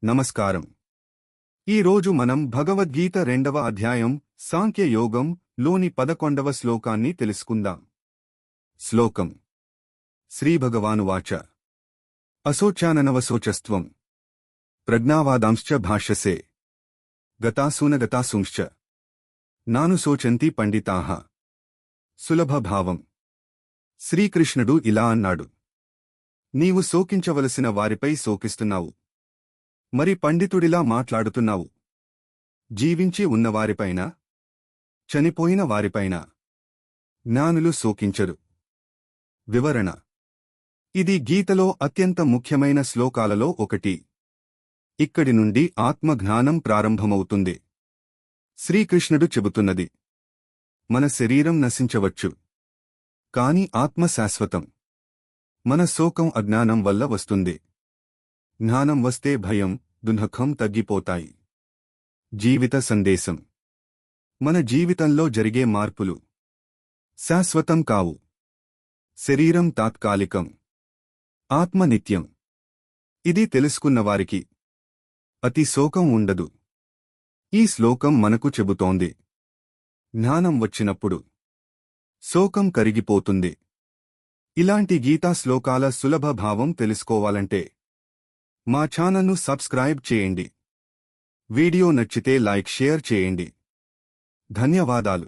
నమస్కారం. ఈ రోజు మనం భగవద్గీత 2వ అధ్యాయం సాంఖ్యయోగం లోని 11వ శ్లోకాన్ని తెలుసుకుందాం. శ్లోకం. శ్రీభగవానువాచ అశోచాననవశోచస్త్వం ప్రజ్ఞావాదాంశ్చ భాష్యసే గతాసూనగతాసూంశ్చ నానుశోచంతి పండితాః. సులభభావం. శ్రీకృష్ణుడు ఇలా అన్నాడు: నీవు శోకించవలసిన వారిపై శోకిస్తున్నావు, మరి పండితుడిలా మాట్లాడుతున్నావు. జీవించి ఉన్నవారిపైన, చనిపోయిన వారిపైన జ్ఞానులు శోకించరు. వివరణ. ఇది గీతలో అత్యంత ముఖ్యమైన శ్లోకాలలో ఒకటి. ఇక్కడి నుండి ఆత్మజ్ఞానం ప్రారంభమవుతుంది. శ్రీకృష్ణుడు చెబుతున్నది: మన శరీరం నశించవచ్చు, కాని ఆత్మ శాశ్వతం. మన శోకం అజ్ఞానం వల్ల వస్తుంది. జ్ఞానం వస్తే భయం, దుఃఖం తగ్గిపోతాయి. జీవిత సందేశం. మన జీవితంలో జరిగే మార్పులు శాశ్వతం కావు. శరీరం తాత్కాలికం, ఆత్మ నిత్యం. ఇది తెలుసుకున్నవారికి అతి శోకం ఉండదు. ఈ శ్లోకం మనకు చెబుతోంది: జ్ఞానం వచ్చినప్పుడు శోకం కరిగిపోతుంది. ఇలాంటి గీతా శ్లోకాల సులభ భావం తెలుసుకోవాలంటే మా ఛానల్ను సబ్స్క్రైబ్ చేయండి. వీడియో నచ్చితే లైక్ షేర్ చేయండి. ధన్యవాదాలు.